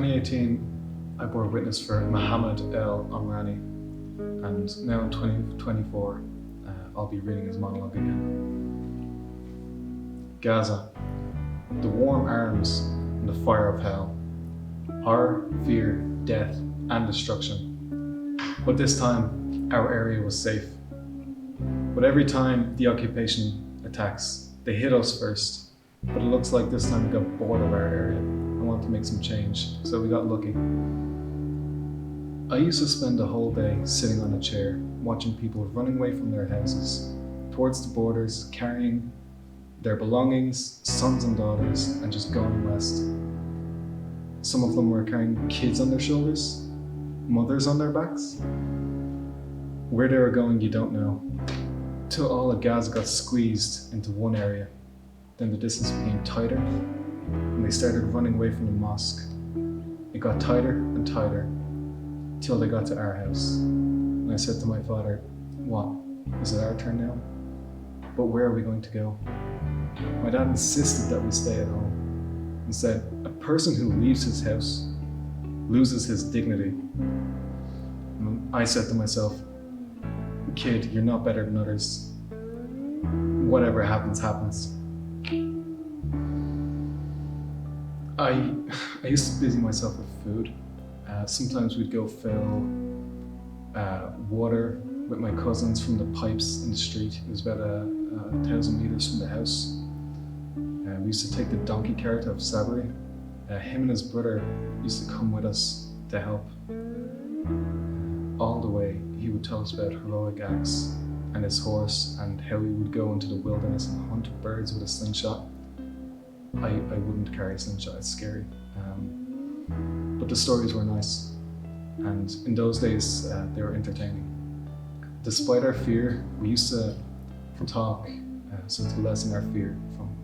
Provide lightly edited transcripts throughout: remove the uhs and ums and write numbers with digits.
2018, I bore witness for Muhammad El Omrani, and now in 2024, I'll be reading his monologue again. Gaza, the warm arms and the fire of hell, horror, fear, death, and destruction. But this time, our area was safe. But every time the occupation attacks, they hit us first. But it looks like this time we got bored of our area and wanted to make some change, so we got lucky. I used to spend the whole day sitting on a chair, watching people running away from their houses, towards the borders, carrying their belongings, sons and daughters, and just going west. Some of them were carrying kids on their shoulders, mothers on their backs. Where they were going, you don't know. Till all of Gaza got squeezed into one area. Then the distance became tighter, and they started running away from the mosque. It got tighter and tighter, till they got to our house. And I said to my father, "What? Is it our turn now? But where are we going to go?" My dad insisted that we stay at home, and said, "A person who leaves his house loses his dignity." And I said to myself, "Kid, you're not better than others. Whatever happens, happens." I used to busy myself with food. Sometimes we'd go fill water with my cousins from the pipes in the street. It was about 1,000 meters from the house. We used to take the donkey cart of Sabri. Him and his brother used to come with us to help. All the way, he would tell us about heroic acts and his horse, and how he would go into the wilderness and hunt birds with a slingshot. I wouldn't carry a slingshot, it's scary. But the stories were nice, and in those days they were entertaining. Despite our fear, we used to talk so to lessen our fear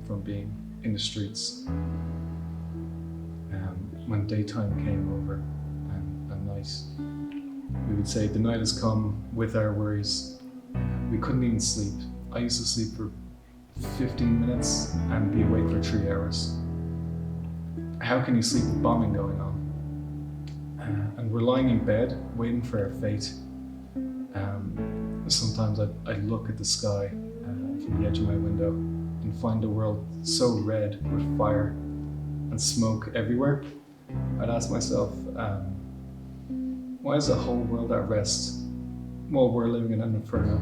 from being in the streets. When daytime came over and night, we would say, "The night has come with our worries." We couldn't even sleep. I used to sleep for 15 minutes and be awake for 3 hours. How can you sleep with bombing going on? And we're lying in bed, waiting for our fate. Sometimes I'd look at the sky from the edge of my window and find the world so red with fire and smoke everywhere. I'd ask myself, why is the whole world at rest while we're living in an inferno?